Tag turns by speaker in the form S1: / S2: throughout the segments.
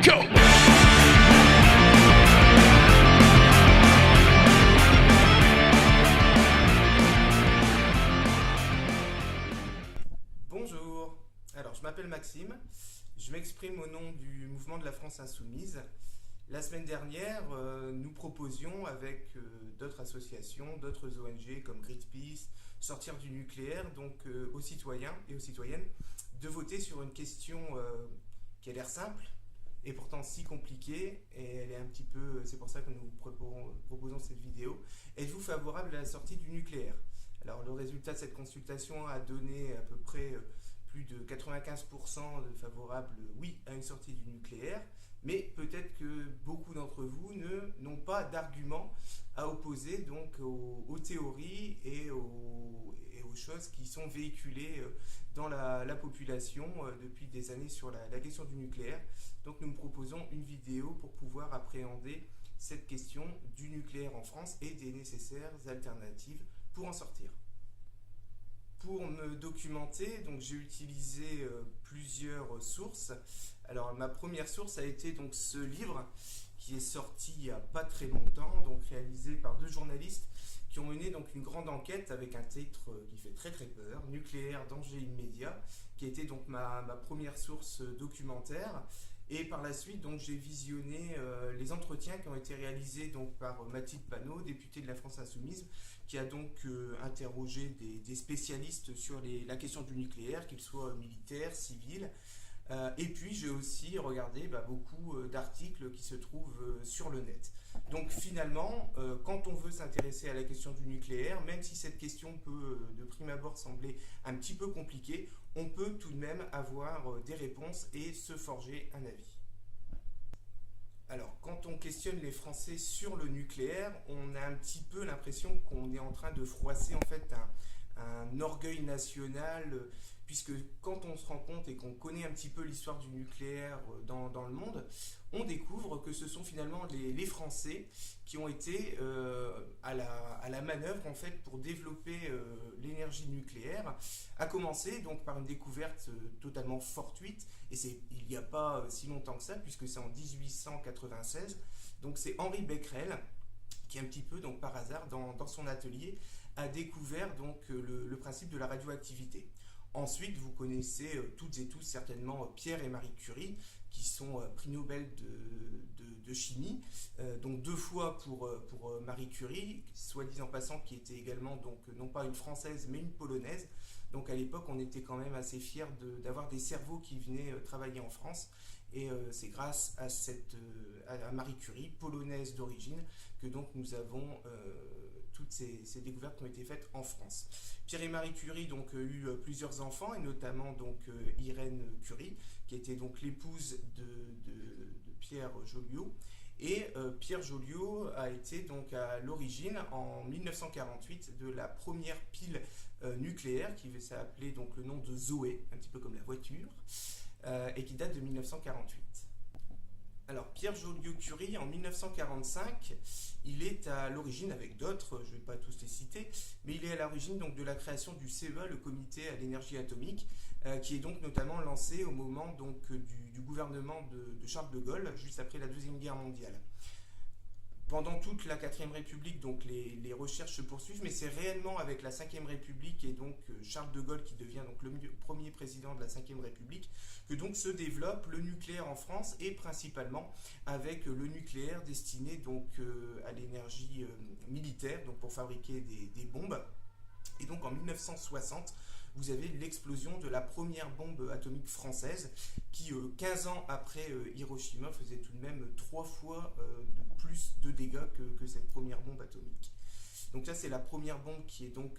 S1: Go!
S2: Bonjour, alors je m'appelle Maxime, je m'exprime au nom du mouvement de la France Insoumise. La semaine dernière, nous proposions avec d'autres associations, d'autres ONG comme Greenpeace, Sortir du nucléaire, donc aux citoyens et aux citoyennes, de voter sur une question qui a l'air simple et pourtant si compliquée, et elle est un petit peu, c'est pour ça que nous proposons cette vidéo. Êtes-vous favorable à la sortie du nucléaire? Alors le résultat de cette consultation a donné à peu près plus de 95% de favorables oui à une sortie du nucléaire, mais peut-être que beaucoup d'entre vous n'ont pas d'arguments à opposer donc aux théories et aux choses qui sont véhiculées dans la population depuis des années sur la question du nucléaire. Donc nous proposons une vidéo pour pouvoir appréhender cette question du nucléaire en France et des nécessaires alternatives pour en sortir. Pour me documenter, donc j'ai utilisé plusieurs sources. Alors ma première source a été donc ce livre qui est sorti il n'y a pas très longtemps, donc réalisé par deux journalistes qui ont mené donc une grande enquête avec un titre qui fait très très peur, Nucléaire, danger immédiat, qui a été donc ma première source documentaire. Et par la suite, donc, j'ai visionné les entretiens qui ont été réalisés donc, par Mathilde Panot, députée de la France Insoumise, qui a donc interrogé des spécialistes sur la question du nucléaire, qu'ils soient militaires, civils. Et puis j'ai aussi regardé beaucoup d'articles qui se trouvent sur le net. Donc finalement, quand on veut s'intéresser à la question du nucléaire, même si cette question peut de prime abord sembler un petit peu compliquée, on peut tout de même avoir des réponses et se forger un avis. Alors, quand on questionne les Français sur le nucléaire, on a un petit peu l'impression qu'on est en train de froisser en fait un orgueil national, puisque quand on se rend compte et qu'on connaît un petit peu l'histoire du nucléaire dans le monde, on découvre que ce sont finalement les Français qui ont été à la manœuvre en fait pour développer l'énergie nucléaire, à commencer donc par une découverte totalement fortuite, et il n'y a pas si longtemps que ça, puisque c'est en 1896, donc c'est Henri Becquerel qui un petit peu donc par hasard dans son atelier a découvert donc le principe de la radioactivité. Ensuite, vous connaissez toutes et tous certainement Pierre et Marie Curie, qui sont prix Nobel de chimie, donc deux fois pour Marie Curie, soit dit en passant, qui était également donc non pas une française mais une polonaise. Donc à l'époque, on était quand même assez fiers d'avoir des cerveaux qui venaient travailler en France. Et c'est grâce à Marie Curie, polonaise d'origine, que donc nous avons toutes ces découvertes qui ont été faites en France. Pierre et Marie Curie donc eu plusieurs enfants, et notamment donc Irène Curie, qui était donc l'épouse de Pierre Joliot. Et Pierre Joliot a été donc à l'origine en 1948 de la première pile nucléaire qui s'appelait donc le nom de Zoé, un petit peu comme la voiture, et qui date de 1948. Alors Pierre Joliot-Curie, en 1945, il est à l'origine, avec d'autres, je ne vais pas tous les citer, mais il est à l'origine donc de la création du CEA, le Comité à l'énergie atomique, qui est donc notamment lancé au moment donc du gouvernement de Charles de Gaulle, juste après la Deuxième Guerre mondiale. Pendant toute la 4ème République, donc les recherches se poursuivent, mais c'est réellement avec la 5e République et donc Charles de Gaulle qui devient donc le premier président de la 5e République que donc se développe le nucléaire en France, et principalement avec le nucléaire destiné donc à l'énergie militaire, donc pour fabriquer des bombes. Et donc en 1960, vous avez l'explosion de la première bombe atomique française qui, 15 ans après Hiroshima, faisait tout de même 3 fois de plus de dégâts que cette première bombe atomique. Donc ça, c'est la première bombe qui est donc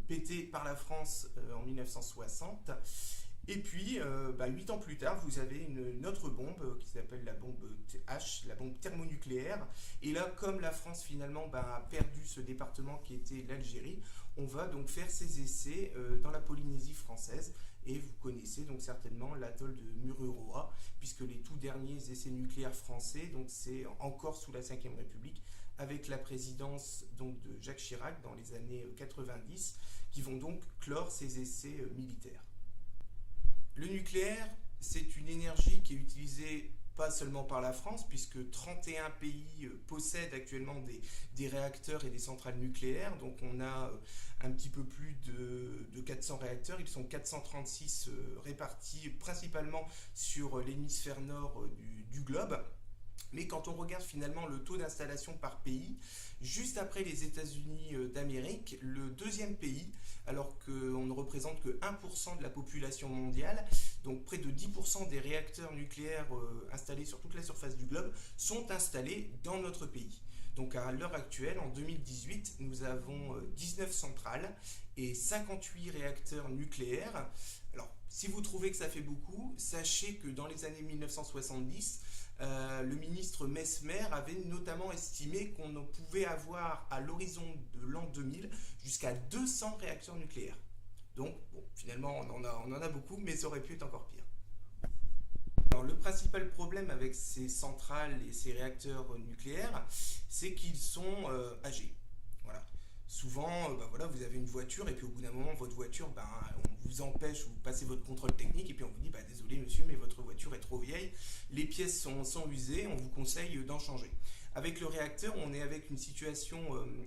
S2: pétée par la France en 1960. Et puis, 8 ans plus tard, vous avez une autre bombe qui s'appelle la bombe H, la bombe thermonucléaire. Et là, comme la France finalement a perdu ce département qui était l'Algérie, on va donc faire ces essais dans la Polynésie française. Et vous connaissez donc certainement l'atoll de Mururoa, puisque les tout derniers essais nucléaires français, donc c'est encore sous la 5e République, avec la présidence donc de Jacques Chirac dans les années 90, qui vont donc clore ces essais militaires. Le nucléaire, c'est une énergie qui est utilisée pas seulement par la France, puisque 31 pays possèdent actuellement des réacteurs et des centrales nucléaires. Donc on a un petit peu plus de 400 réacteurs. Ils sont 436 répartis principalement sur l'hémisphère nord du globe. Mais quand on regarde finalement le taux d'installation par pays, juste après les États-Unis d'Amérique, le deuxième pays, alors qu'on ne représente que 1% de la population mondiale, donc près de 10% des réacteurs nucléaires installés sur toute la surface du globe, sont installés dans notre pays. Donc à l'heure actuelle, en 2018, nous avons 19 centrales et 58 réacteurs nucléaires. Alors, si vous trouvez que ça fait beaucoup, sachez que dans les années 1970, le ministre Mesmer avait notamment estimé qu'on pouvait avoir à l'horizon de l'an 2000 jusqu'à 200 réacteurs nucléaires. Donc, bon, finalement, on en a beaucoup, mais ça aurait pu être encore pire. Alors, le principal problème avec ces centrales et ces réacteurs nucléaires, c'est qu'ils sont âgés. Voilà. Souvent, voilà, vous avez une voiture et puis au bout d'un moment, votre voiture, on vous empêche, vous passez votre contrôle technique et puis on vous dit, désolé monsieur, mais votre voiture est trop vieille, les pièces sont usées, on vous conseille d'en changer. Avec le réacteur, on est avec une situation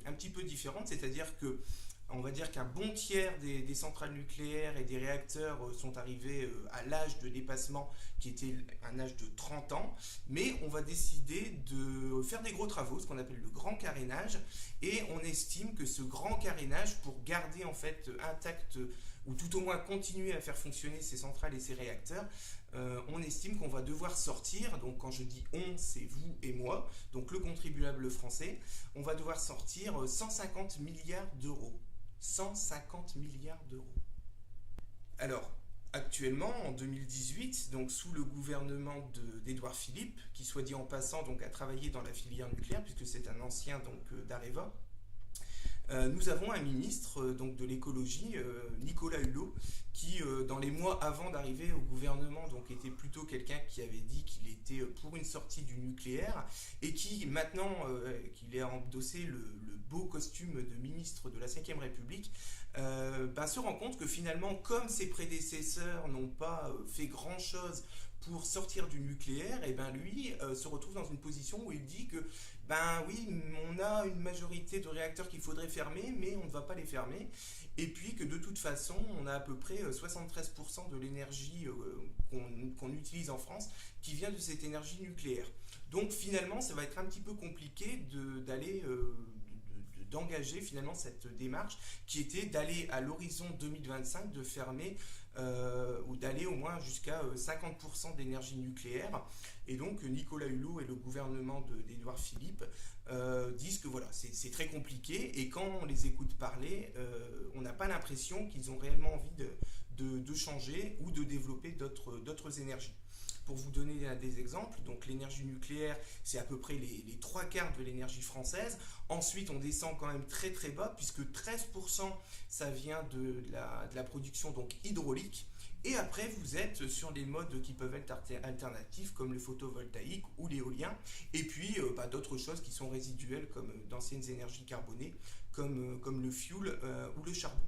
S2: un petit peu différente, c'est-à-dire que on va dire qu'un bon tiers des centrales nucléaires et des réacteurs sont arrivés à l'âge de dépassement qui était un âge de 30 ans, mais on va décider de faire des gros travaux, ce qu'on appelle le grand carénage, et on estime que ce grand carénage, pour garder en fait intact ou tout au moins continuer à faire fonctionner ces centrales et ces réacteurs, on estime qu'on va devoir sortir, donc quand je dis on, c'est vous et moi, donc le contribuable français, on va devoir sortir 150 milliards d'euros. 150 milliards d'euros. Alors, actuellement, en 2018, donc sous le gouvernement d'Édouard Philippe, qui soit dit en passant donc a travaillé dans la filière nucléaire, puisque c'est un ancien d'Areva, nous avons un ministre donc de l'écologie, Nicolas Hulot, qui dans les mois avant d'arriver au gouvernement donc était plutôt quelqu'un qui avait dit qu'il était pour une sortie du nucléaire et qui maintenant qu'il a endossé le beau costume de ministre de la Ve République se rend compte que finalement comme ses prédécesseurs n'ont pas fait grand chose pour sortir du nucléaire, et lui se retrouve dans une position où il dit que oui, on a une majorité de réacteurs qu'il faudrait fermer, mais on ne va pas les fermer, et puis que de toute façon, on a à peu près 73% de l'énergie qu'on utilise en France qui vient de cette énergie nucléaire. Donc finalement, ça va être un petit peu compliqué d'engager finalement cette démarche qui était d'aller à l'horizon 2025 de fermer ou d'aller au moins jusqu'à 50% d'énergie nucléaire. Et donc Nicolas Hulot et le gouvernement d'Édouard Philippe disent que voilà, c'est très compliqué et quand on les écoute parler, on n'a pas l'impression qu'ils ont réellement envie de changer ou de développer d'autres énergies. Pour vous donner des exemples, donc l'énergie nucléaire, c'est à peu près les 3/4 de l'énergie française. Ensuite, on descend quand même très très bas, puisque 13% ça vient de la production donc hydraulique. Et après, vous êtes sur des modes qui peuvent être alternatifs, comme le photovoltaïque ou l'éolien. Et puis, d'autres choses qui sont résiduelles, comme d'anciennes énergies carbonées, comme le fioul ou le charbon.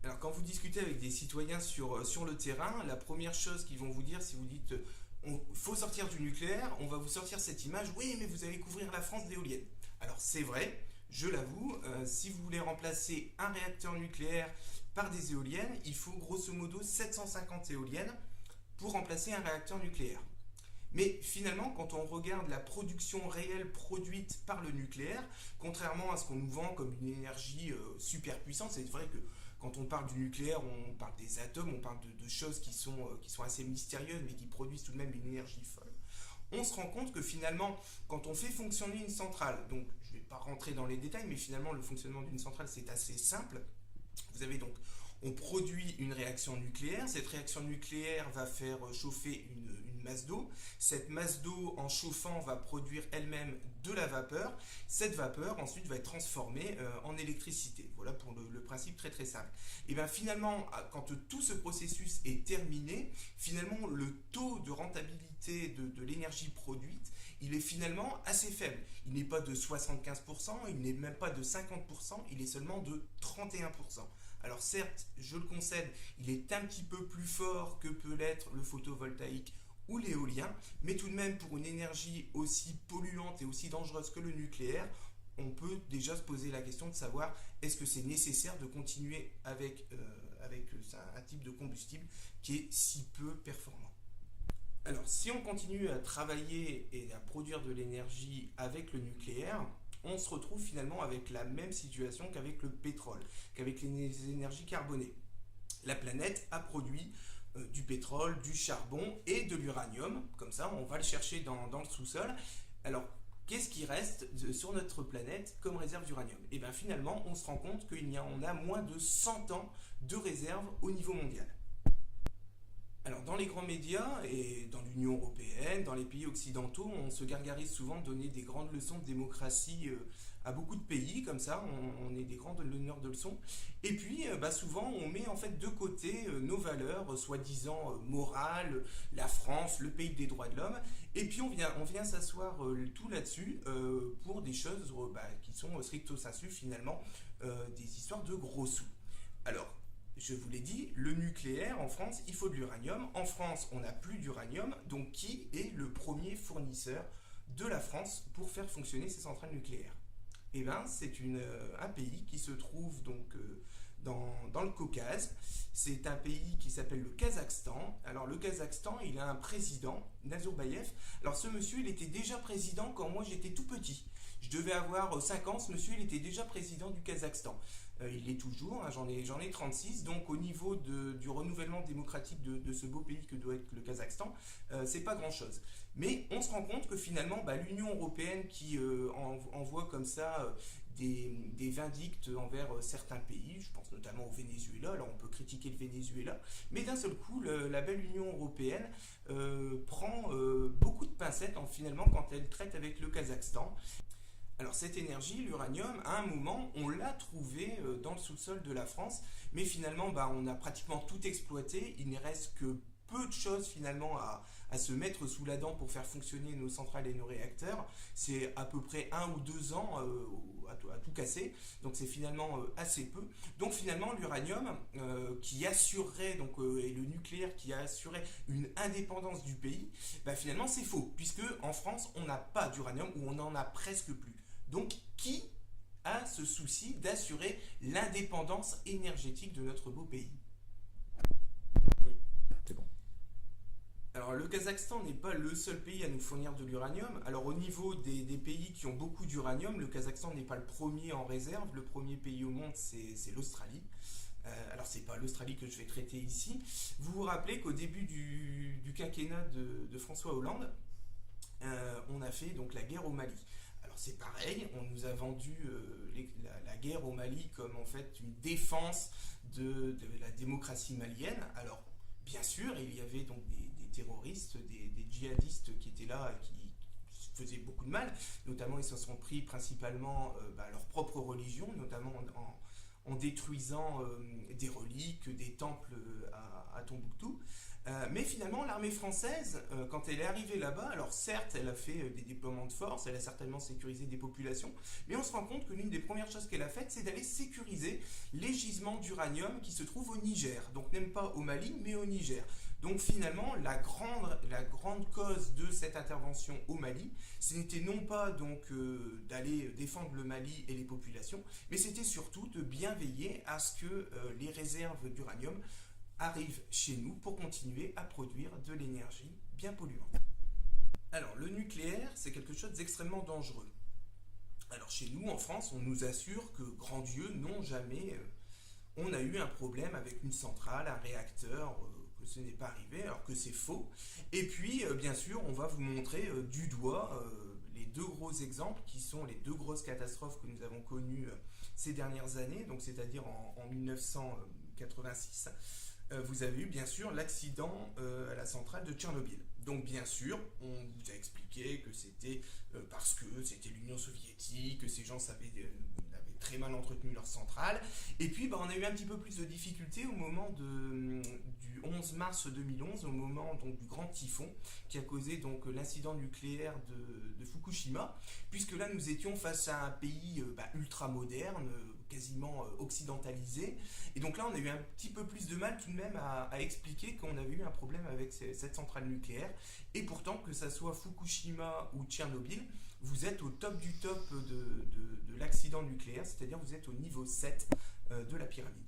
S2: Alors quand vous discutez avec des citoyens sur le terrain, la première chose qu'ils vont vous dire, si vous dites faut sortir du nucléaire, on va vous sortir cette image, oui mais vous allez couvrir la France d'éoliennes. Alors c'est vrai, je l'avoue, si vous voulez remplacer un réacteur nucléaire par des éoliennes, il faut grosso modo 750 éoliennes pour remplacer un réacteur nucléaire. Mais finalement, quand on regarde la production réelle produite par le nucléaire, contrairement à ce qu'on nous vend comme une énergie super puissante, c'est vrai que quand on parle du nucléaire, on parle des atomes, on parle de choses qui sont assez mystérieuses, mais qui produisent tout de même une énergie folle. On se rend compte que finalement, quand on fait fonctionner une centrale, donc je ne vais pas rentrer dans les détails, mais finalement le fonctionnement d'une centrale c'est assez simple. Vous avez donc, on produit une réaction nucléaire, cette réaction nucléaire va faire chauffer une masse d'eau, cette masse d'eau en chauffant va produire elle-même de la vapeur, cette vapeur ensuite va être transformée en électricité. Voilà pour le principe très très simple. Et bien finalement, quand tout ce processus est terminé, finalement le taux de rentabilité de l'énergie produite, il est finalement assez faible. Il n'est pas de 75%, il n'est même pas de 50%, il est seulement de 31%. Alors certes, je le concède, il est un petit peu plus fort que peut l'être le photovoltaïque ou l'éolien, mais tout de même pour une énergie aussi polluante et aussi dangereuse que le nucléaire, on peut déjà se poser la question de savoir est-ce que c'est nécessaire de continuer avec un type de combustible qui est si peu performant. Alors, si on continue à travailler et à produire de l'énergie avec le nucléaire, on se retrouve finalement avec la même situation qu'avec le pétrole, qu'avec les énergies carbonées. La planète a produit du pétrole, du charbon et de l'uranium. Comme ça, on va le chercher dans le sous-sol. Alors, qu'est-ce qui reste sur notre planète comme réserve d'uranium? Et bien finalement, on se rend compte qu'on a moins de 100 ans de réserve au niveau mondial. Alors, dans les grands médias et dans l'Union européenne, dans les pays occidentaux, on se gargarise souvent de donner des grandes leçons de démocratie à beaucoup de pays, comme ça, on est des grands donneurs de leçons. Et puis, souvent, on met en fait de côté nos valeurs, soi-disant morales, la France, le pays des droits de l'homme, et puis on vient s'asseoir tout là-dessus pour des choses qui sont stricto sensu finalement des histoires de gros sous. Alors, je vous l'ai dit, le nucléaire en France, il faut de l'uranium. En France, on n'a plus d'uranium. Donc, qui est le premier fournisseur de la France pour faire fonctionner ces centrales nucléaires? Eh bien, c'est un pays qui se trouve donc dans le Caucase. C'est un pays qui s'appelle le Kazakhstan. Alors, le Kazakhstan, il a un président, Nazarbayev. Alors, ce monsieur, il était déjà président quand moi j'étais tout petit. Je devais avoir 5 ans, ce monsieur, il était déjà président du Kazakhstan. Il l'est toujours, hein, j'en ai 36, donc au niveau du renouvellement démocratique de ce beau pays que doit être le Kazakhstan, c'est pas grand chose. Mais on se rend compte que finalement, l'Union européenne qui envoie comme ça des vindictes envers certains pays, je pense notamment au Venezuela, alors on peut critiquer le Venezuela, mais d'un seul coup, la belle Union européenne prend beaucoup de pincettes finalement quand elle traite avec le Kazakhstan. Alors cette énergie, l'uranium, à un moment, on l'a trouvé dans le sous-sol de la France, mais finalement, on a pratiquement tout exploité. Il ne reste que peu de choses finalement à se mettre sous la dent pour faire fonctionner nos centrales et nos réacteurs. C'est à peu près 1 ou 2 ans à tout casser, donc c'est finalement assez peu. Donc finalement, l'uranium qui assurerait, et le nucléaire qui assurait une indépendance du pays, finalement c'est faux, puisque en France, on n'a pas d'uranium ou on en a presque plus. Donc, qui a ce souci d'assurer l'indépendance énergétique de notre beau pays?
S1: C'est bon.
S2: Alors, le Kazakhstan n'est pas le seul pays à nous fournir de l'uranium. Alors, au niveau des pays qui ont beaucoup d'uranium, le Kazakhstan n'est pas le premier en réserve. Le premier pays au monde, c'est l'Australie. Alors, c'est pas l'Australie que je vais traiter ici. Vous vous rappelez qu'au début du quinquennat de François Hollande, on a fait donc la guerre au Mali. Alors c'est pareil, on nous a vendu la guerre au Mali comme en fait une défense de la démocratie malienne. Alors bien sûr, il y avait donc des terroristes, des djihadistes qui étaient là et qui faisaient beaucoup de mal. Notamment, ils se sont pris principalement à leur propre religion, notamment en détruisant des reliques, des temples à Tombouctou. Mais finalement, l'armée française, quand elle est arrivée là-bas, alors certes, elle a fait des déploiements de force, elle a certainement sécurisé des populations, mais on se rend compte que l'une des premières choses qu'elle a faites, c'est d'aller sécuriser les gisements d'uranium qui se trouvent au Niger. Donc même pas au Mali, mais au Niger. Donc finalement, la grande cause de cette intervention au Mali, ce n'était non pas d'aller défendre le Mali et les populations, mais c'était surtout de bien veiller à ce que les réserves d'uranium arrivent chez nous pour continuer à produire de l'énergie bien polluante. Alors, le nucléaire, c'est quelque chose d'extrêmement dangereux. Alors, chez nous, en France, on nous assure que, grand Dieu, non, jamais on a eu un problème avec une centrale, un réacteur, que ce n'est pas arrivé, alors que c'est faux. Et puis, bien sûr, on va vous montrer du doigt les 2 gros exemples qui sont les 2 grosses catastrophes que nous avons connues ces dernières années, donc c'est-à-dire en 1986. Vous avez eu bien sûr l'accident à la centrale de Tchernobyl. Donc bien sûr, on vous a expliqué que c'était parce que c'était l'Union soviétique, que ces gens avaient très mal entretenu leur centrale. Et puis on a eu un petit peu plus de difficultés au moment du 11 mars 2011, au moment donc, du grand typhon qui a causé donc l'incident nucléaire de Fukushima, puisque là nous étions face à un pays ultra moderne, quasiment occidentalisé, et donc là on a eu un petit peu plus de mal tout de même à expliquer qu'on avait eu un problème avec cette centrale nucléaire, et pourtant que ça soit Fukushima ou Tchernobyl, vous êtes au top du top de l'accident nucléaire, c'est-à-dire vous êtes au niveau 7 de la pyramide.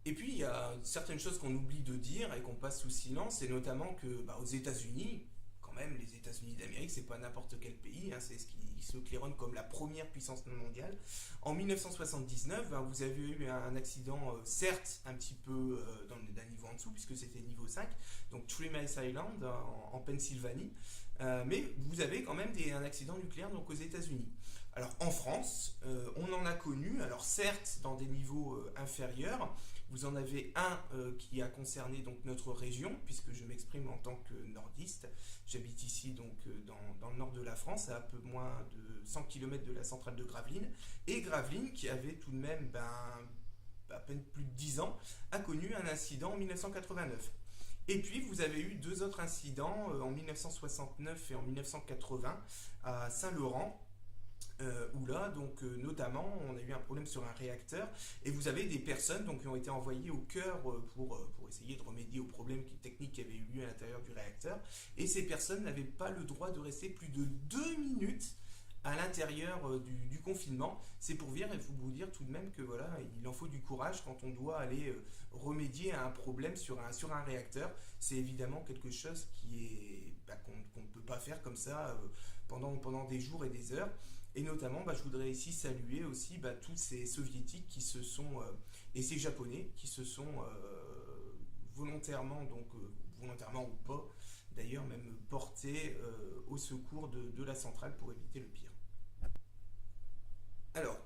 S2: Et puis il y a certaines choses qu'on oublie de dire et qu'on passe sous silence, et notamment que aux États-Unis, quand même, les États-Unis d'Amérique, c'est pas n'importe quel pays, c'est ce qui se claironne comme la première puissance mondiale. En 1979, vous avez eu un accident, certes un petit peu d'un niveau en dessous, puisque c'était niveau 5, donc Three Mile Island en Pennsylvanie, mais vous avez quand même un accident nucléaire donc aux États-Unis. Alors en France, on en a connu, alors certes dans des niveaux inférieurs. Vous en avez un qui a concerné donc notre région, puisque je m'exprime en tant que nordiste. J'habite ici donc dans le nord de la France, à peu moins de 100 km de la centrale de Gravelines. Et Gravelines, qui avait tout de même à peine plus de 10 ans, a connu un incident en 1989. Et puis vous avez eu deux autres incidents en 1969 et en 1980 à Saint-Laurent. Où là, donc, notamment, on a eu un problème sur un réacteur, et vous avez des personnes donc, qui ont été envoyées au cœur pour essayer de remédier aux problèmes techniques qui avaient eu lieu à l'intérieur du réacteur, et ces personnes n'avaient pas le droit de rester plus de 2 minutes à l'intérieur du confinement. C'est pour vous dire tout de même que voilà, il en faut du courage quand on doit aller remédier à un problème sur un réacteur. C'est évidemment quelque chose qu'on ne peut pas faire comme ça pendant des jours et des heures. Et notamment, je voudrais ici saluer aussi tous ces soviétiques qui se sont, et ces japonais qui se sont volontairement ou pas, d'ailleurs même portés au secours de la centrale pour éviter le pire. Alors,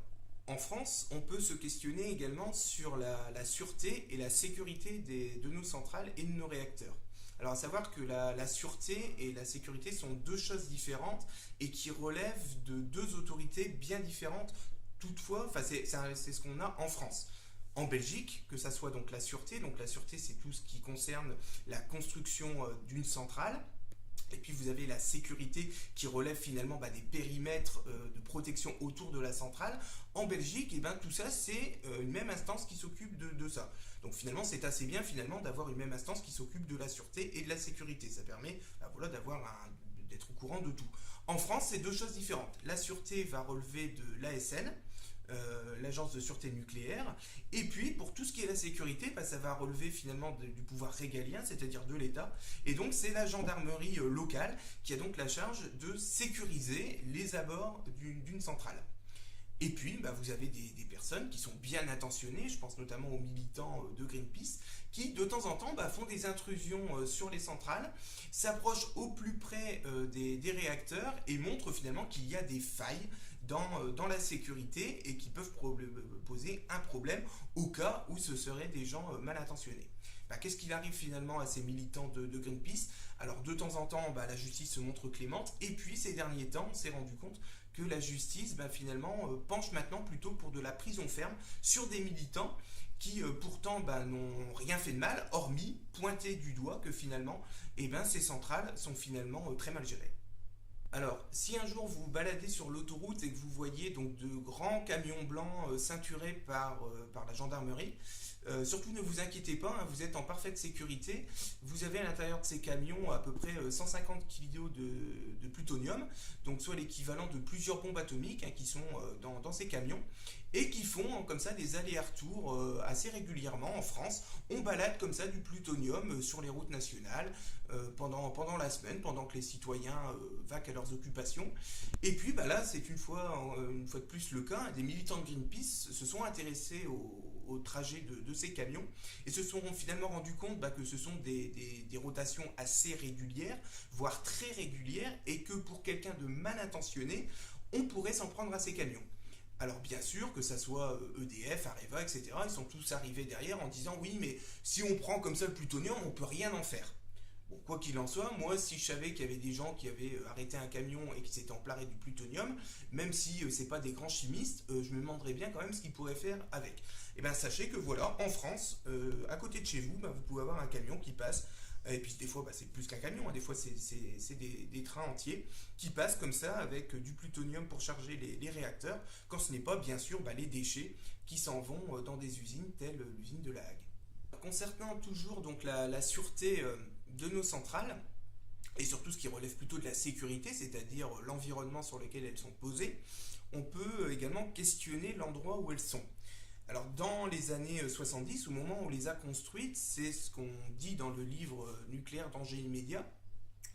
S2: en France, on peut se questionner également sur la sûreté et la sécurité de nos centrales et de nos réacteurs. Alors à savoir que la sûreté et la sécurité sont deux choses différentes et qui relèvent de deux autorités bien différentes. Toutefois, c'est ce qu'on a en France. En Belgique, que ça soit donc la sûreté c'est tout ce qui concerne la construction d'une centrale. Et puis vous avez la sécurité qui relève finalement des périmètres de protection autour de la centrale. En Belgique, tout ça c'est une même instance qui s'occupe de ça. Donc finalement c'est assez bien d'avoir une même instance qui s'occupe de la sûreté et de la sécurité. Ça permet d'être au courant de tout. En France c'est deux choses différentes. La sûreté va relever de l'ASN, l'agence de sûreté nucléaire, et puis pour tout ce qui est la sécurité, ça va relever finalement du pouvoir régalien, c'est-à-dire de l'État, et donc c'est la gendarmerie locale qui a donc la charge de sécuriser les abords d'une centrale. Et puis vous avez des personnes qui sont bien intentionnées, je pense notamment aux militants de Greenpeace, qui de temps en temps font des intrusions sur les centrales, s'approchent au plus près des réacteurs et montrent finalement qu'il y a des failles dans la sécurité et qui peuvent poser un problème au cas où ce seraient des gens mal intentionnés. Qu'est-ce qu'il arrive finalement à ces militants de Greenpeace? Alors de temps en temps, la justice se montre clémente, et puis ces derniers temps, on s'est rendu compte que la justice finalement penche maintenant plutôt pour de la prison ferme sur des militants qui pourtant n'ont rien fait de mal, hormis pointer du doigt que finalement ces centrales sont finalement très mal gérées. Alors, si un jour vous vous baladez sur l'autoroute et que vous voyez donc de grands camions blancs ceinturés par la gendarmerie, surtout ne vous inquiétez pas, vous êtes en parfaite sécurité. Vous avez à l'intérieur de ces camions à peu près 150 kg de plutonium, donc soit l'équivalent de plusieurs bombes atomiques qui sont dans ces camions, et qui font comme ça des allers-retours assez régulièrement en France. On balade comme ça du plutonium sur les routes nationales pendant la semaine, pendant que les citoyens vaquent à leurs occupations. Et puis là, c'est une fois de plus le cas, des militants de Greenpeace se sont intéressés au trajet de ces camions et se sont finalement rendus compte que ce sont des rotations assez régulières, voire très régulières, et que pour quelqu'un de mal intentionné, on pourrait s'en prendre à ces camions. Alors bien sûr, que ça soit EDF, Areva, etc., ils sont tous arrivés derrière en disant « Oui, mais si on prend comme ça le plutonium, on ne peut rien en faire ». Bon, quoi qu'il en soit, moi, si je savais qu'il y avait des gens qui avaient arrêté un camion et qui s'étaient emplarés du plutonium, même si c'est pas des grands chimistes, je me demanderais bien quand même ce qu'ils pourraient faire avec. Et bien, sachez que voilà, en France, à côté de chez vous, vous pouvez avoir un camion qui passe. Et puis des fois, c'est plus qu'un camion, hein, des fois c'est des trains entiers qui passent comme ça avec du plutonium pour charger les réacteurs, quand ce n'est pas bien sûr les déchets qui s'en vont dans des usines telles l'usine de La Hague. Concernant toujours donc la sûreté de nos centrales, et surtout ce qui relève plutôt de la sécurité, c'est-à-dire l'environnement sur lequel elles sont posées, on peut également questionner l'endroit où elles sont. Alors dans les années 70, au moment où on les a construites, c'est ce qu'on dit dans le livre Nucléaire danger immédiat,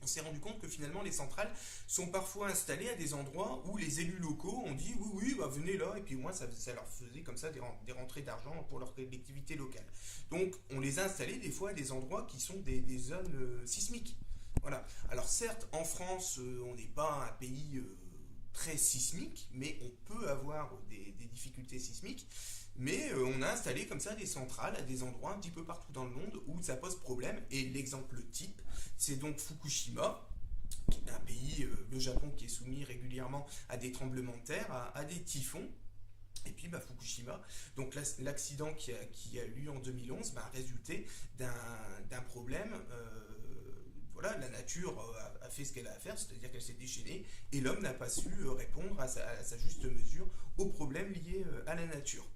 S2: on s'est rendu compte que finalement les centrales sont parfois installées à des endroits où les élus locaux ont dit oui, oui, venez là, et puis au moins ça leur faisait comme ça des rentrées d'argent pour leur collectivité locale. Donc on les a installés des fois à des endroits qui sont des zones sismiques. Voilà. Alors certes, en France, on n'est pas un pays très sismique, mais on peut avoir des difficultés sismiques. Mais on a installé comme ça des centrales à des endroits un petit peu partout dans le monde où ça pose problème. Et l'exemple type, c'est donc Fukushima, qui est un pays, le Japon, qui est soumis régulièrement à des tremblements de terre, à des typhons. Et puis Fukushima, donc l'accident qui a eu lieu en 2011 a résulté d'un problème. Voilà, la nature a fait ce qu'elle a à faire, c'est-à-dire qu'elle s'est déchaînée, et l'homme n'a pas su répondre à sa juste mesure aux problèmes liés à la nature.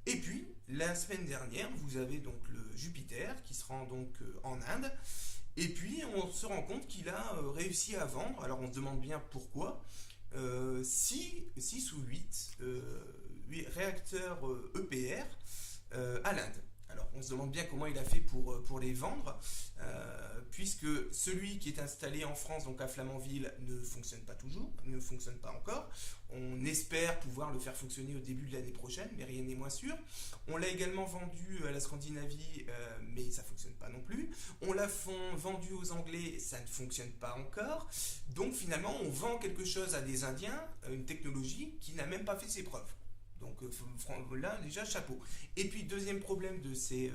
S2: Et puis, la semaine dernière, vous avez donc le Jupiter qui se rend donc en Inde. Et puis, on se rend compte qu'il a réussi à vendre. Alors, on se demande bien pourquoi. 6 ou 8 réacteurs EPR à l'Inde. Alors, on se demande bien comment il a fait pour les vendre, puisque celui qui est installé en France, donc à Flamanville, ne fonctionne pas toujours, ne fonctionne pas encore. On espère pouvoir le faire fonctionner au début de l'année prochaine, mais rien n'est moins sûr. On l'a également vendu à la Scandinavie, mais ça ne fonctionne pas non plus. On l'a vendu aux Anglais, ça ne fonctionne pas encore. Donc finalement, on vend quelque chose à des Indiens, une technologie qui n'a même pas fait ses preuves. Donc là, déjà, chapeau. Et puis, deuxième problème de ces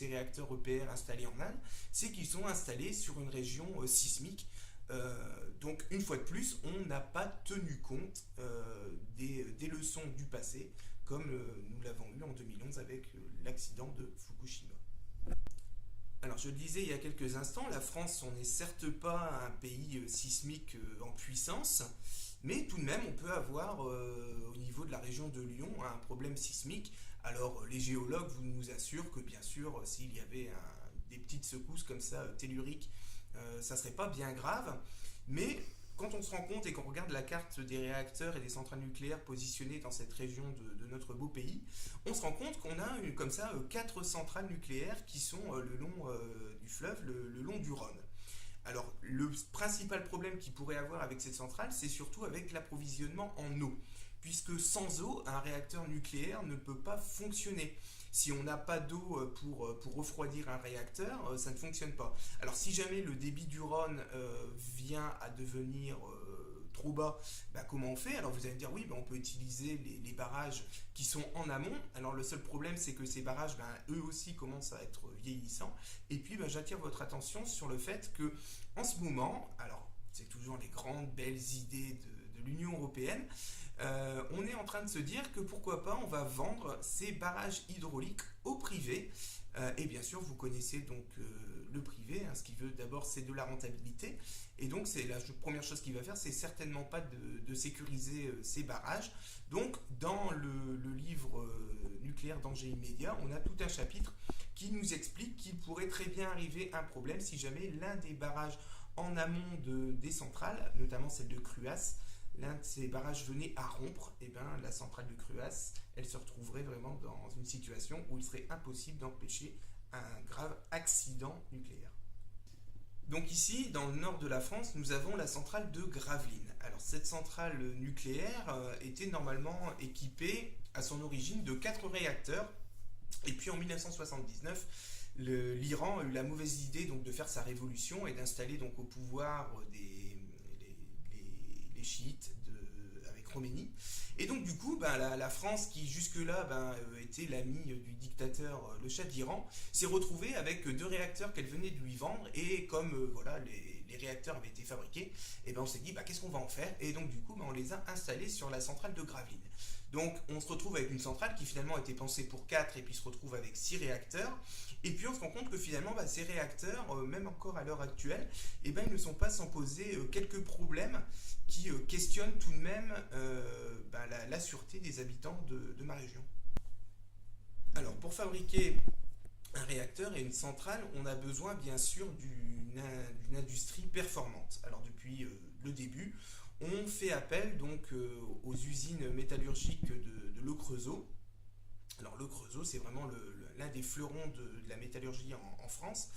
S2: réacteurs EPR installés en Inde, c'est qu'ils sont installés sur une région sismique. Donc, une fois de plus, on n'a pas tenu compte des leçons du passé, comme nous l'avons eu en 2011 avec l'accident de Fukushima. Alors, je le disais il y a quelques instants, la France, on n'est certes pas un pays sismique en puissance, mais tout de même, on peut avoir au niveau de la région de Lyon un problème sismique. Alors, les géologues vous nous assurent que bien sûr, s'il y avait des petites secousses comme ça, telluriques, ça ne serait pas bien grave. Mais quand on se rend compte et qu'on regarde la carte des réacteurs et des centrales nucléaires positionnées dans cette région de notre beau pays, on se rend compte qu'on a comme ça 4 centrales nucléaires qui sont le long du fleuve, le long du Rhône. Alors, le principal problème qu'il pourrait avoir avec cette centrale, c'est surtout avec l'approvisionnement en eau. Puisque sans eau, un réacteur nucléaire ne peut pas fonctionner. Si on n'a pas d'eau pour refroidir un réacteur, ça ne fonctionne pas. Alors, si jamais le débit du Rhône vient à devenir trop bas, comment on fait? Alors vous allez me dire oui, on peut utiliser les barrages qui sont en amont. Alors le seul problème, c'est que ces barrages, eux aussi commencent à être vieillissants. Et puis j'attire votre attention sur le fait que en ce moment, alors c'est toujours les grandes belles idées de l'Union européenne, on est en train de se dire que pourquoi pas on va vendre ces barrages hydrauliques au privé. Et bien sûr, vous connaissez donc le privé, ce qu'il veut d'abord, c'est de la rentabilité. Et donc, c'est la première chose qu'il va faire, c'est certainement pas de sécuriser ces barrages. Donc, dans le livre Nucléaire danger immédiat, on a tout un chapitre qui nous explique qu'il pourrait très bien arriver un problème si jamais l'un des barrages en amont des centrales, notamment celle de Cruas, l'un de ces barrages venait à rompre, et la centrale de Cruas, elle se retrouverait vraiment dans une situation où il serait impossible d'empêcher un grave accident nucléaire. Donc ici, dans le nord de la France, nous avons la centrale de Gravelines. Alors cette centrale nucléaire était normalement équipée à son origine de 4 réacteurs. Et puis en 1979, l'Iran a eu la mauvaise idée donc, de faire sa révolution et d'installer donc, au pouvoir les chiites avec Khomeini. Et donc du coup, la France, qui jusque-là était l'amie du dictateur, le Shah d'Iran, s'est retrouvée avec deux réacteurs qu'elle venait de lui vendre. Et comme voilà, les réacteurs avaient été fabriqués, et ben on s'est dit qu'est-ce qu'on va en faire. Et donc du coup, on les a installés sur la centrale de Gravelines. Donc on se retrouve avec une centrale qui finalement a été pensée pour 4 et puis se retrouve avec 6 réacteurs. Et puis on se rend compte que finalement ces réacteurs, même encore à l'heure actuelle, ils ne sont pas sans poser quelques problèmes qui questionnent tout de même la sûreté des habitants de ma région. Alors pour fabriquer un réacteur et une centrale, on a besoin bien sûr d'une industrie performante. Alors depuis le début, on fait appel donc aux usines métallurgiques de Le Creusot. Alors Le Creusot, c'est vraiment l'un des fleurons de la métallurgie en France.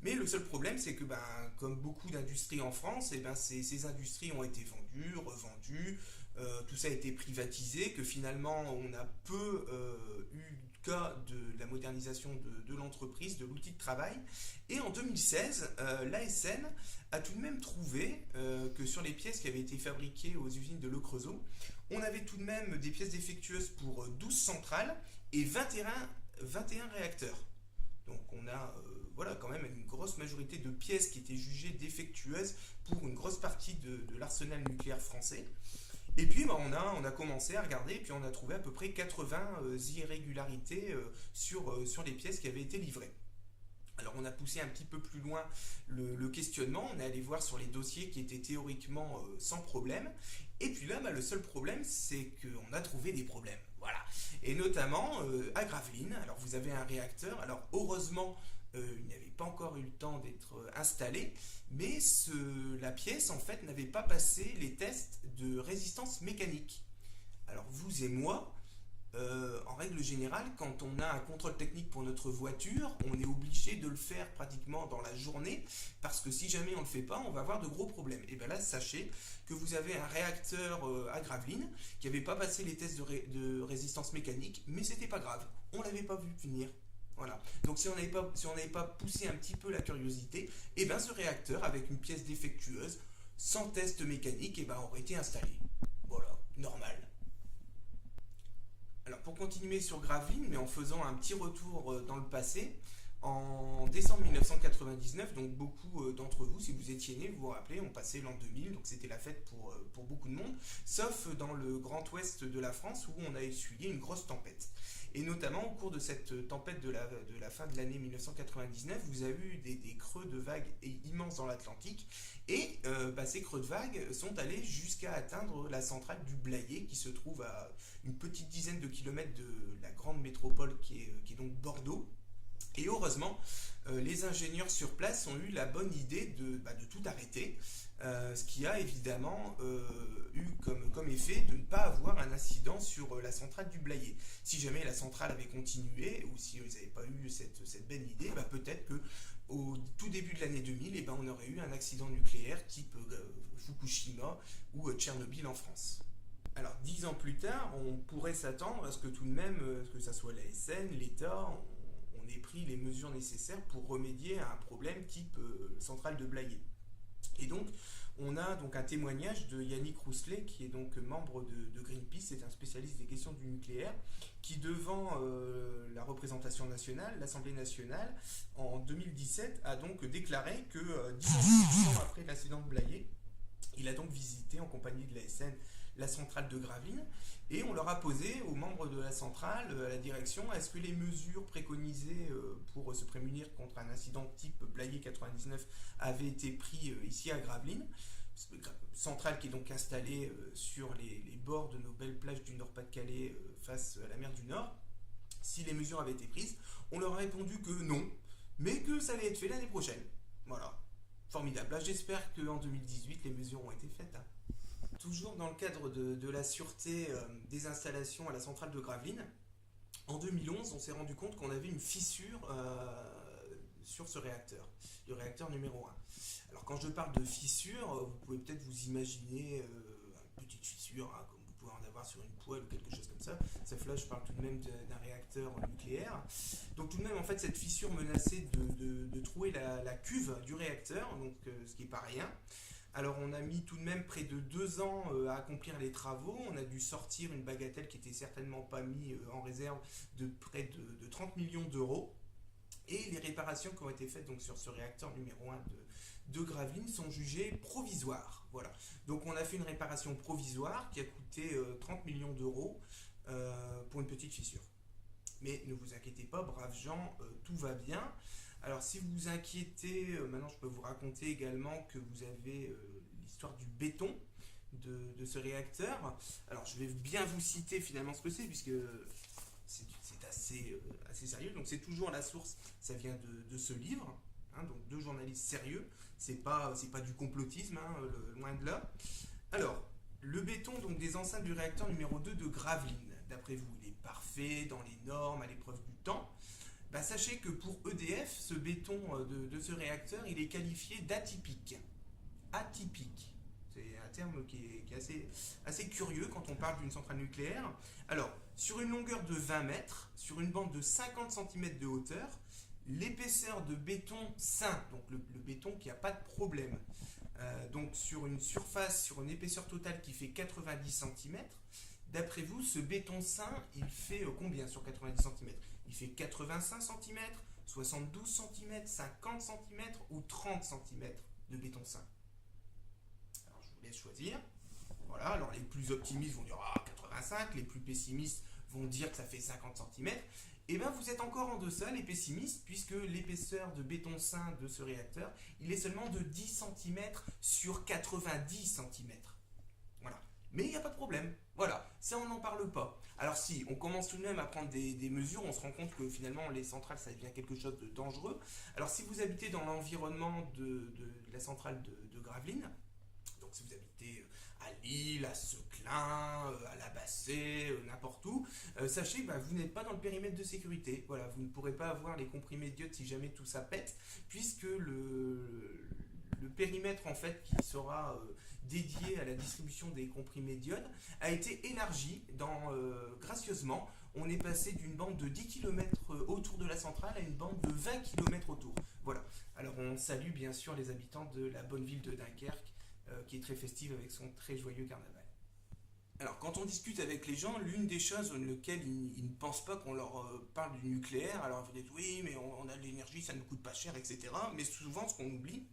S2: Mais le seul problème, c'est que comme beaucoup d'industries en France, ces industries ont été vendues, revendues, tout ça a été privatisé, que finalement on a peu eu cas de la modernisation de l'entreprise, de l'outil de travail. Et en 2016, l'ASN a tout de même trouvé que sur les pièces qui avaient été fabriquées aux usines de Le Creusot, on avait tout de même des pièces défectueuses pour 12 centrales et 21 réacteurs. Donc on a quand même une grosse majorité de pièces qui étaient jugées défectueuses pour une grosse partie de l'arsenal nucléaire français. Et puis on a commencé à regarder et puis on a trouvé à peu près 80 irrégularités sur les pièces qui avaient été livrées. Alors on a poussé un petit peu plus loin le questionnement, on est allé voir sur les dossiers qui étaient théoriquement sans problème. Et puis là, le seul problème, c'est qu'on a trouvé des problèmes. Voilà. Et notamment à Gravelines, alors vous avez un réacteur, alors heureusement, il n'avait pas encore eu le temps d'être installé, mais la pièce en fait n'avait pas passé les tests de résistance mécanique. Alors vous et moi, en règle générale, quand on a un contrôle technique pour notre voiture, on est obligé de le faire pratiquement dans la journée, parce que si jamais on ne le fait pas, on va avoir de gros problèmes. Et bien là, sachez que vous avez un réacteur à Gravelines qui n'avait pas passé les tests de résistance mécanique, mais c'était pas grave, on l'avait pas vu venir. Voilà. Donc si on n'avait pas poussé un petit peu la curiosité, ce réacteur avec une pièce défectueuse, sans test mécanique, aurait été installé. Voilà, normal. Alors pour continuer sur Gravelines, mais en faisant un petit retour dans le passé, en décembre 1999, donc beaucoup d'entre vous, si vous étiez nés, vous vous rappelez, on passait l'an 2000, donc c'était la fête pour beaucoup de monde, sauf dans le grand ouest de la France où on a essuyé une grosse tempête. Et notamment au cours de cette tempête de la fin de l'année 1999, vous avez eu des creux de vagues immenses dans l'Atlantique. Et ces creux de vagues sont allés jusqu'à atteindre la centrale du Blayais, qui se trouve à une petite dizaine de kilomètres de la grande métropole qui est donc Bordeaux. Et heureusement, les ingénieurs sur place ont eu la bonne idée de tout arrêter, ce qui a évidemment eu comme effet de ne pas avoir un incident sur la centrale du Blayais. Si jamais la centrale avait continué, ou si ils n'avaient pas eu cette belle idée, peut-être qu'au tout début de l'année 2000, on aurait eu un accident nucléaire type Fukushima ou Tchernobyl en France. Alors 10 ans plus tard, on pourrait s'attendre à ce que tout de même, que ça soit l'ASN, l'État, on ait pris les mesures nécessaires pour remédier à un problème type centrale de Blayais. Et donc, on a donc un témoignage de Yannick Rousselet, qui est donc membre de Greenpeace, c'est un spécialiste des questions du nucléaire, qui devant la représentation nationale, l'Assemblée nationale, en 2017, a donc déclaré que 10 ans après l'accident de Blayais, il a donc visité en compagnie de l'ASN la centrale de Gravelines, et on leur a posé aux membres de la centrale, à la direction, est-ce que les mesures préconisées pour se prémunir contre un incident type Blayais 99 avaient été prises ici à Gravelines, centrale qui est donc installée sur les bords de nos belles plages du Nord-Pas-de-Calais face à la mer du Nord. Si les mesures avaient été prises, on leur a répondu que non, mais que ça allait être fait l'année prochaine. Voilà, formidable. Là, j'espère qu'en 2018, les mesures ont été faites. Toujours dans le cadre de la sûreté des installations à la centrale de Gravelines, en 2011, on s'est rendu compte qu'on avait une fissure sur ce réacteur, le réacteur numéro 1. Alors quand je parle de fissure, vous pouvez peut-être vous imaginer une petite fissure, comme vous pouvez en avoir sur une poêle ou quelque chose comme ça. Sauf là, je parle tout de même d'un réacteur nucléaire. Donc tout de même, en fait, cette fissure menaçait de trouer la cuve du réacteur, donc ce qui n'est pas rien. Alors on a mis tout de même près de 2 ans à accomplir les travaux. On a dû sortir une bagatelle qui était certainement pas mise en réserve de près de 30 millions d'euros. Et les réparations qui ont été faites donc, sur ce réacteur numéro 1 de Gravelines sont jugées provisoires. Voilà. Donc on a fait une réparation provisoire qui a coûté 30 millions d'euros pour une petite fissure. Mais ne vous inquiétez pas, braves gens, tout va bien. Alors si vous vous inquiétez, maintenant je peux vous raconter également que vous avez l'histoire du béton de ce réacteur. Alors je vais bien vous citer finalement ce que c'est, puisque c'est assez sérieux. Donc c'est toujours la source, ça vient de ce livre, hein, donc deux journalistes sérieux. C'est pas du complotisme, hein, loin de là. Alors, le béton donc, des enceintes du réacteur numéro 2 de Gravelines, d'après vous, il est parfait, dans les normes, à l'épreuve du temps. Bah, sachez que pour EDF, ce béton de ce réacteur, il est qualifié d'atypique. Atypique. C'est un terme qui est assez curieux quand on parle d'une centrale nucléaire. Alors, sur une longueur de 20 mètres, sur une bande de 50 cm de hauteur, l'épaisseur de béton sain, donc le béton qui n'a pas de problème, donc sur une surface, sur une épaisseur totale qui fait 90 cm, d'après vous, ce béton sain, il fait combien sur 90 cm? Il fait 85 cm, 72 cm, 50 cm ou 30 cm de béton sain? Alors je vous laisse choisir. Voilà, alors les plus optimistes vont dire 85, les plus pessimistes vont dire que ça fait 50 cm. Et bien vous êtes encore en deçà, les pessimistes, puisque l'épaisseur de béton sain de ce réacteur, il est seulement de 10 cm sur 90 cm. Voilà. Mais il n'y a pas de problème. Voilà, ça on n'en parle pas. Alors si, on commence tout de même à prendre des mesures, on se rend compte que finalement les centrales, ça devient quelque chose de dangereux. Alors si vous habitez dans l'environnement de la centrale de Gravelines, donc si vous habitez à Lille, à Seclin, à La Bassée, n'importe où, sachez que vous n'êtes pas dans le périmètre de sécurité. Voilà, vous ne pourrez pas avoir les comprimés d'iode si jamais tout ça pète, puisque le périmètre en fait qui sera dédié à la distribution des comprimés d'iode a été élargi gracieusement. On est passé d'une bande de 10 km autour de la centrale à une bande de 20 km autour. Voilà. Alors on salue bien sûr les habitants de la bonne ville de Dunkerque, qui est très festive avec son très joyeux carnaval. Alors, quand on discute avec les gens, l'une des choses auxquelles ils ne pensent pas qu'on leur parle du nucléaire, alors ils vous disent oui, mais on a de l'énergie, ça ne coûte pas cher, etc. Mais souvent, ce qu'on oublie,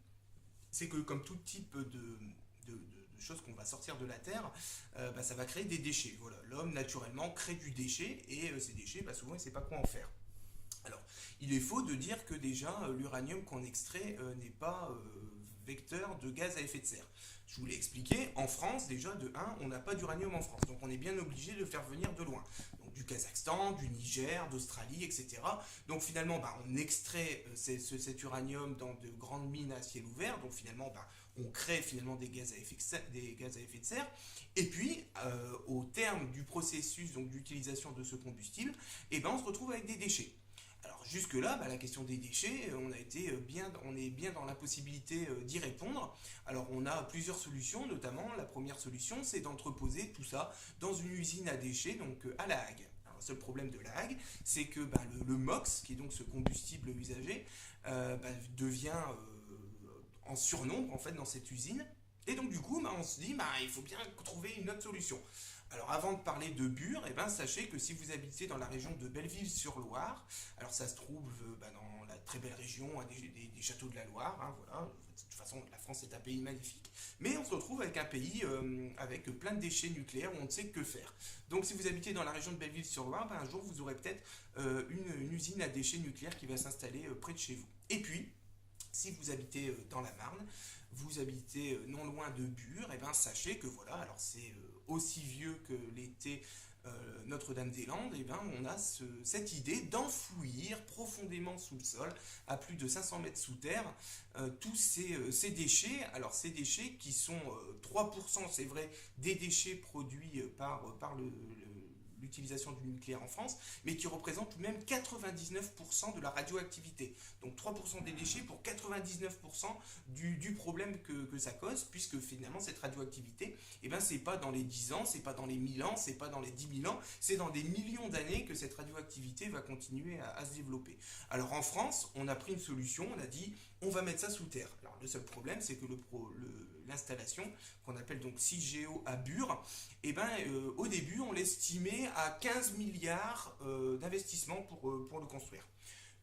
S2: c'est que comme tout type de choses qu'on va sortir de la Terre, ça va créer des déchets. Voilà. L'homme, naturellement, crée du déchet, et ces déchets, souvent, il ne sait pas quoi en faire. Alors, il est faux de dire que déjà, l'uranium qu'on extrait n'est pas vecteur de gaz à effet de serre. Je vous l'ai expliqué, en France, déjà, de 1, on n'a pas d'uranium en France. Donc on est bien obligé de faire venir de loin. Donc du Kazakhstan, du Niger, d'Australie, etc. Donc finalement, on extrait cet uranium dans de grandes mines à ciel ouvert. Donc finalement, on crée finalement des gaz à effet de serre. Et puis, au terme du processus d'utilisation de ce combustible, on se retrouve avec des déchets. Alors jusque-là, la question des déchets, on est bien dans l'impossibilité d'y répondre. Alors on a plusieurs solutions, notamment la première solution, c'est d'entreposer tout ça dans une usine à déchets, donc à La Hague. Alors, le seul problème de La Hague, c'est que le MOX, qui est donc ce combustible usagé, devient en surnombre en fait dans cette usine. Et donc du coup, on se dit, il faut bien trouver une autre solution. Alors avant de parler de Bure, sachez que si vous habitez dans la région de Belleville-sur-Loire, alors ça se trouve dans la très belle région des châteaux de la Loire, hein, voilà. De toute façon la France est un pays magnifique, mais on se retrouve avec un pays avec plein de déchets nucléaires où on ne sait que faire. Donc si vous habitez dans la région de Belleville-sur-Loire, un jour vous aurez peut-être une usine à déchets nucléaires qui va s'installer près de chez vous. Et puis, si vous habitez dans la Marne, vous habitez non loin de Bure, sachez que voilà, alors c'est aussi vieux que l'était Notre-Dame-des-Landes, on a cette idée d'enfouir profondément sous le sol, à plus de 500 mètres sous terre, tous ces déchets. Alors ces déchets qui sont 3%, c'est vrai, des déchets produits par l'utilisation du nucléaire en France, mais qui représente tout de même 99% de la radioactivité. Donc 3% des déchets pour 99% du problème que ça cause, puisque finalement cette radioactivité, c'est pas dans les 10 ans, c'est pas dans les 1000 ans, c'est pas dans les 10 000 ans, c'est dans des millions d'années que cette radioactivité va continuer à se développer. Alors en France, on a pris une solution, on a dit on va mettre ça sous terre. Alors le seul problème, c'est que l'installation, qu'on appelle donc CIGEO à Bure, et ben, au début, on l'estimait à 15 milliards d'investissements pour le construire.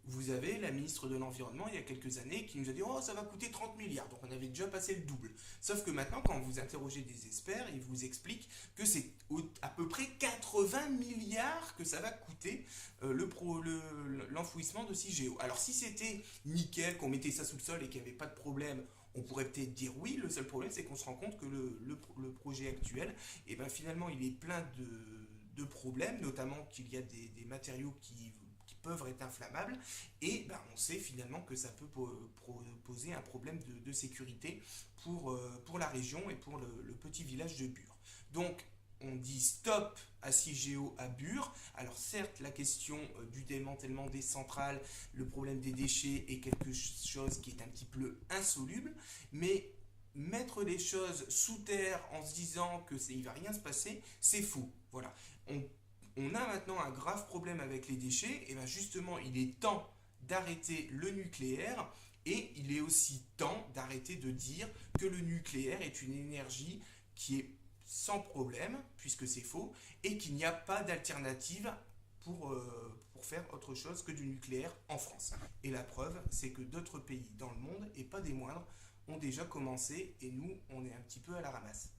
S2: Vous avez la ministre de l'Environnement il y a quelques années qui nous a dit oh ça va coûter 30 milliards, donc on avait déjà passé le double. Sauf que maintenant quand vous interrogez des experts, ils vous expliquent que c'est à peu près 80 milliards que ça va coûter l'enfouissement de CIGEO. Alors si c'était nickel, qu'on mettait ça sous le sol et qu'il n'y avait pas de problème, on pourrait peut-être dire oui. Le seul problème c'est qu'on se rend compte que le projet actuel, et ben, finalement il est plein de problèmes, notamment qu'il y a des matériaux qui peuvent être inflammables, et ben, on sait finalement que ça peut poser un problème de sécurité pour la région et pour le petit village de Bure. Donc on dit stop à CIGEO à Bure. Alors certes la question du démantèlement des centrales, le problème des déchets est quelque chose qui est un petit peu insoluble, mais mettre les choses sous terre en se disant que il va rien se passer, c'est faux. Voilà. On a maintenant un grave problème avec les déchets, et bien justement il est temps d'arrêter le nucléaire, et il est aussi temps d'arrêter de dire que le nucléaire est une énergie qui est sans problème, puisque c'est faux, et qu'il n'y a pas d'alternative pour faire autre chose que du nucléaire en France. Et la preuve, c'est que d'autres pays dans le monde, et pas des moindres, ont déjà commencé, et nous, on est un petit peu à la ramasse.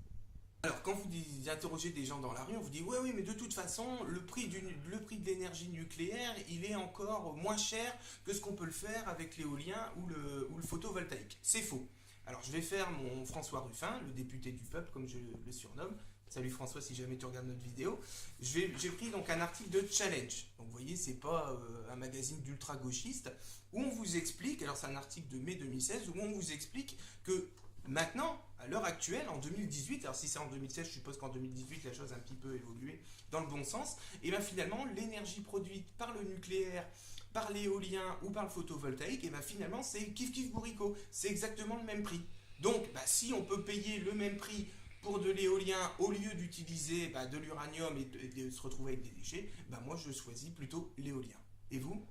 S2: Alors, quand vous interrogez des gens dans la rue, on vous dit ouais, oui, mais de toute façon, le prix de l'énergie nucléaire, il est encore moins cher que ce qu'on peut le faire avec l'éolien ou le photovoltaïque. C'est faux. Alors, je vais faire mon François Ruffin, le député du peuple, comme je le surnomme. Salut François, si jamais tu regardes notre vidéo. J'ai pris donc un article de Challenge. Donc, vous voyez, c'est pas un magazine d'ultra-gauchistes, où on vous explique, alors c'est un article de mai 2016, où on vous explique que maintenant, à l'heure actuelle, en 2018, alors si c'est en 2016, je suppose qu'en 2018, la chose a un petit peu évolué dans le bon sens, et bien finalement, l'énergie produite par le nucléaire, par l'éolien ou par le photovoltaïque, et bien finalement, c'est kiff bourricot, c'est exactement le même prix. Donc, si on peut payer le même prix pour de l'éolien au lieu d'utiliser de l'uranium et de se retrouver avec des déchets, moi je choisis plutôt l'éolien. Et vous?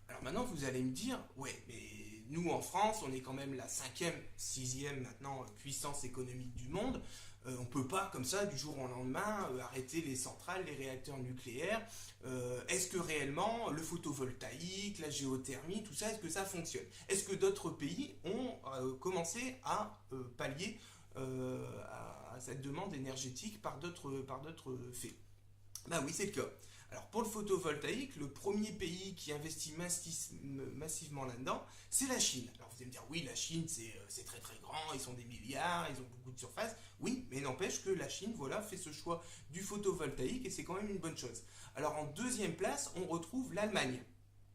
S2: Alors maintenant, vous allez me dire, ouais, mais nous en France, on est quand même la 5e, 6e maintenant puissance économique du monde. On ne peut pas comme ça du jour au lendemain arrêter les centrales, les réacteurs nucléaires. Est-ce que réellement le photovoltaïque, la géothermie, tout ça, est-ce que ça fonctionne? Est-ce que d'autres pays ont commencé à pallier à cette demande énergétique par d'autres faits? Oui, c'est le cas. Alors pour le photovoltaïque, le premier pays qui investit massivement là-dedans, c'est la Chine. Alors vous allez me dire, oui, la Chine, c'est très très grand, ils sont des milliards, ils ont beaucoup de surface. Oui, mais n'empêche que la Chine, voilà, fait ce choix du photovoltaïque, et c'est quand même une bonne chose. Alors en deuxième place, on retrouve l'Allemagne.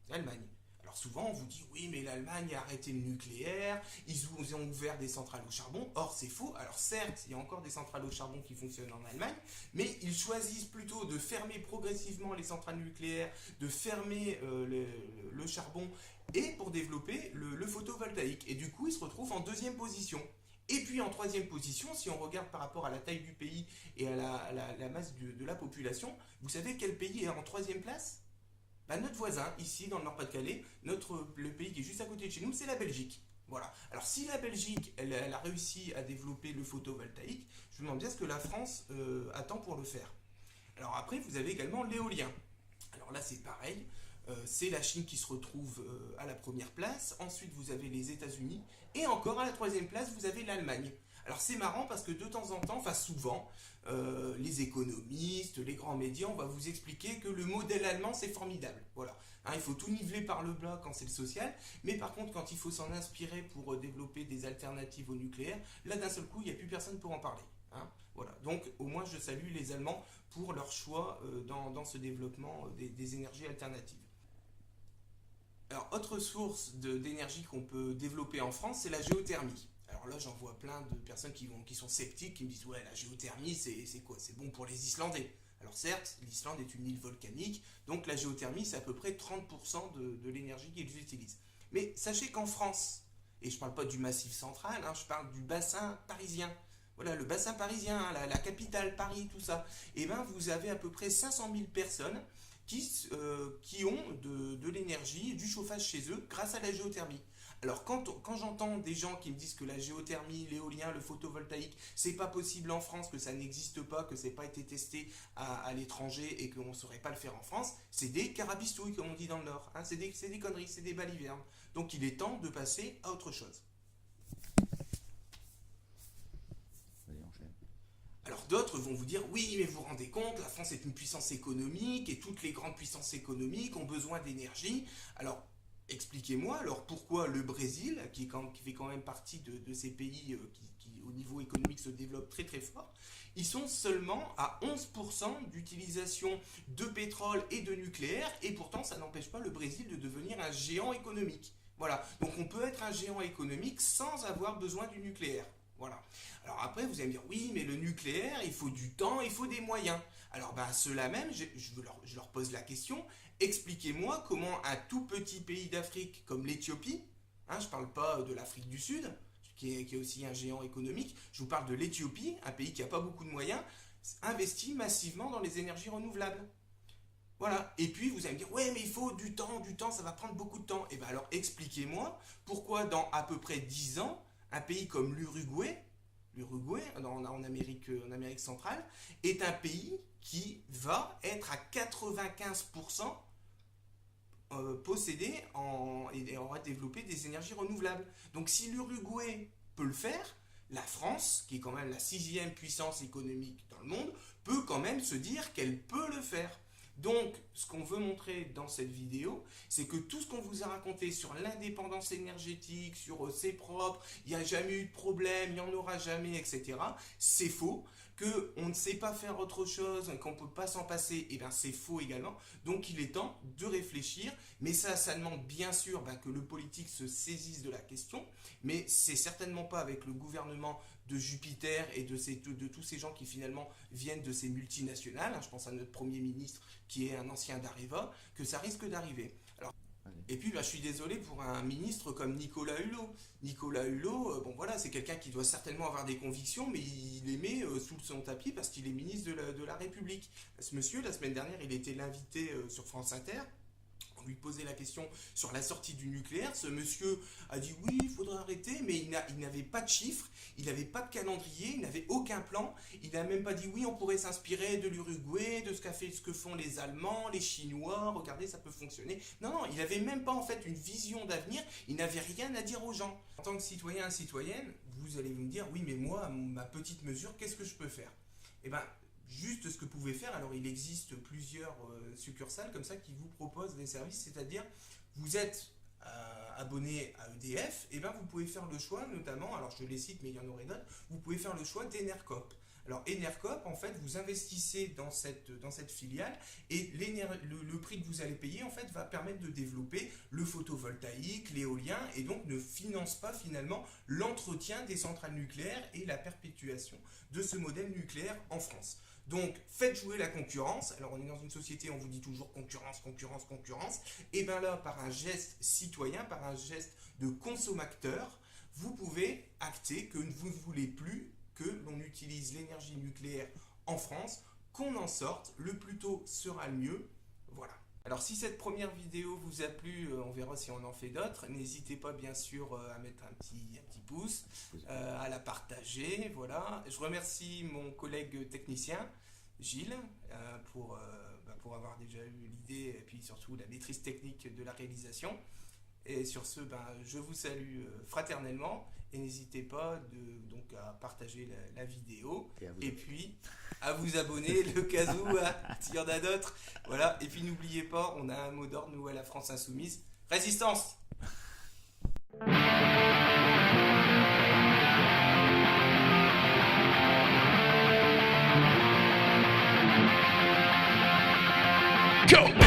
S2: L'Allemagne. Alors souvent, on vous dit, oui, mais l'Allemagne a arrêté le nucléaire, ils ont ouvert des centrales au charbon. Or, c'est faux. Alors certes, il y a encore des centrales au charbon qui fonctionnent en Allemagne, mais ils choisissent plutôt de fermer progressivement les centrales nucléaires, de fermer le charbon, et pour développer le photovoltaïque. Et du coup, ils se retrouvent en deuxième position. Et puis en troisième position, si on regarde par rapport à la taille du pays et à la masse de la population, vous savez quel pays est en troisième place? Notre voisin, ici dans le Nord-Pas-de-Calais, le pays qui est juste à côté de chez nous, c'est la Belgique. Voilà. Alors si la Belgique, elle a réussi à développer le photovoltaïque, je me demande bien ce que la France attend pour le faire. Alors après, vous avez également l'éolien. Alors là, c'est pareil. C'est la Chine qui se retrouve à la première place. Ensuite, vous avez les États-Unis. Et encore à la troisième place, vous avez l'Allemagne. Alors c'est marrant parce que de temps en temps, enfin souvent, les économistes, les grands médias, on va vous expliquer que le modèle allemand c'est formidable. Voilà. Il faut tout niveler par le bas quand c'est le social, mais par contre quand il faut s'en inspirer pour développer des alternatives au nucléaire, là d'un seul coup il n'y a plus personne pour en parler. Voilà. Donc au moins je salue les Allemands pour leur choix dans ce développement des énergies alternatives. Alors autre source d'énergie qu'on peut développer en France, c'est la géothermie. Alors là, j'en vois plein de personnes qui sont sceptiques, qui me disent ouais, la géothermie, c'est quoi? C'est bon pour les Islandais. Alors certes, l'Islande est une île volcanique, donc la géothermie, c'est à peu près 30% de l'énergie qu'ils utilisent. Mais sachez qu'en France, et je ne parle pas du Massif central, je parle du bassin parisien. Voilà, le bassin parisien, la capitale, Paris, tout ça. Et bien, vous avez à peu près 500 000 personnes qui ont de l'énergie, du chauffage chez eux grâce à la géothermie. Alors quand j'entends des gens qui me disent que la géothermie, l'éolien, le photovoltaïque, c'est pas possible en France, que ça n'existe pas, que c'est pas été testé à l'étranger et qu'on ne saurait pas le faire en France, c'est des carabistouilles comme on dit dans le Nord. Hein, c'est des conneries, c'est des balivernes. Donc il est temps de passer à autre chose. Alors d'autres vont vous dire, oui, mais vous vous rendez compte, la France est une puissance économique et toutes les grandes puissances économiques ont besoin d'énergie. Alors expliquez-moi, alors pourquoi le Brésil, qui fait quand même partie de ces pays qui, au niveau économique, se développent très très fort, ils sont seulement à 11% d'utilisation de pétrole et de nucléaire, et pourtant ça n'empêche pas le Brésil de devenir un géant économique. Voilà, donc on peut être un géant économique sans avoir besoin du nucléaire. Voilà. Alors après, vous allez me dire, oui, mais le nucléaire, il faut du temps, il faut des moyens. Alors ben, ceux-là même, je leur pose la question, expliquez-moi comment un tout petit pays d'Afrique comme l'Éthiopie, hein, je ne parle pas de l'Afrique du Sud, qui est aussi un géant économique, je vous parle de l'Éthiopie, un pays qui n'a pas beaucoup de moyens, investit massivement dans les énergies renouvelables. Voilà, et puis vous allez me dire, ouais, mais il faut du temps, ça va prendre beaucoup de temps. Et bien alors expliquez-moi pourquoi dans à peu près 10 ans, un pays comme l'Uruguay en Amérique centrale, est un pays qui va être à 95% possédé et aura développé des énergies renouvelables. Donc si l'Uruguay peut le faire, la France, qui est quand même la 6e puissance économique dans le monde, peut quand même se dire qu'elle peut le faire. Donc, ce qu'on veut montrer dans cette vidéo, c'est que tout ce qu'on vous a raconté sur l'indépendance énergétique, sur c'est propre, il n'y a jamais eu de problème, il n'y en aura jamais, etc., c'est faux. Qu'on ne sait pas faire autre chose, qu'on ne peut pas s'en passer, et bien c'est faux également. Donc il est temps de réfléchir, mais ça demande bien sûr que le politique se saisisse de la question, mais c'est certainement pas avec le gouvernement de Jupiter et de tous ces gens qui finalement viennent de ces multinationales, je pense à notre Premier ministre qui est un ancien d'Areva, que ça risque d'arriver. Alors, et puis je suis désolé pour un ministre comme Nicolas Hulot. Nicolas Hulot, bon voilà, c'est quelqu'un qui doit certainement avoir des convictions, mais il les met sous son tapis parce qu'il est ministre de la République. Ce monsieur, la semaine dernière, il était l'invité sur France Inter. On lui posait la question sur la sortie du nucléaire. Ce monsieur a dit oui, il faudrait arrêter, mais il n'avait pas de chiffres, il n'avait pas de calendrier, il n'avait aucun plan. Il n'a même pas dit oui, on pourrait s'inspirer de l'Uruguay, de ce que font les Allemands, les Chinois, regardez, ça peut fonctionner. Non, il n'avait même pas en fait une vision d'avenir, il n'avait rien à dire aux gens. En tant que citoyen, citoyenne, vous allez me dire oui, mais moi, ma petite mesure, qu'est-ce que je peux faire? Eh bien, juste ce que vous pouvez faire, alors il existe plusieurs succursales comme ça qui vous proposent des services, c'est-à-dire vous êtes abonné à EDF, et bien vous pouvez faire le choix notamment, alors je les cite mais il y en aurait d'autres, vous pouvez faire le choix d'Enercop. Alors Enercop, en fait, vous investissez dans cette filiale et le prix que vous allez payer, en fait, va permettre de développer le photovoltaïque, l'éolien et donc ne finance pas finalement l'entretien des centrales nucléaires et la perpétuation de ce modèle nucléaire en France. Donc, faites jouer la concurrence. Alors, on est dans une société, on vous dit toujours concurrence, concurrence, concurrence. Et bien là, par un geste citoyen, par un geste de consommateur, vous pouvez acter que vous ne voulez plus que l'on utilise l'énergie nucléaire en France, qu'on en sorte, le plus tôt sera le mieux. Voilà. Alors si cette première vidéo vous a plu, on verra si on en fait d'autres. N'hésitez pas bien sûr à mettre un petit pouce, à la partager. Voilà. Je remercie mon collègue technicien, Gilles, pour avoir déjà eu l'idée et puis surtout la maîtrise technique de la réalisation. Et sur ce, je vous salue fraternellement et n'hésitez pas à partager la vidéo et puis à vous abonner le cas où s'il y en a d'autres. Voilà. Et puis n'oubliez pas, on a un mot d'ordre, nous à la France Insoumise. Résistance! Go!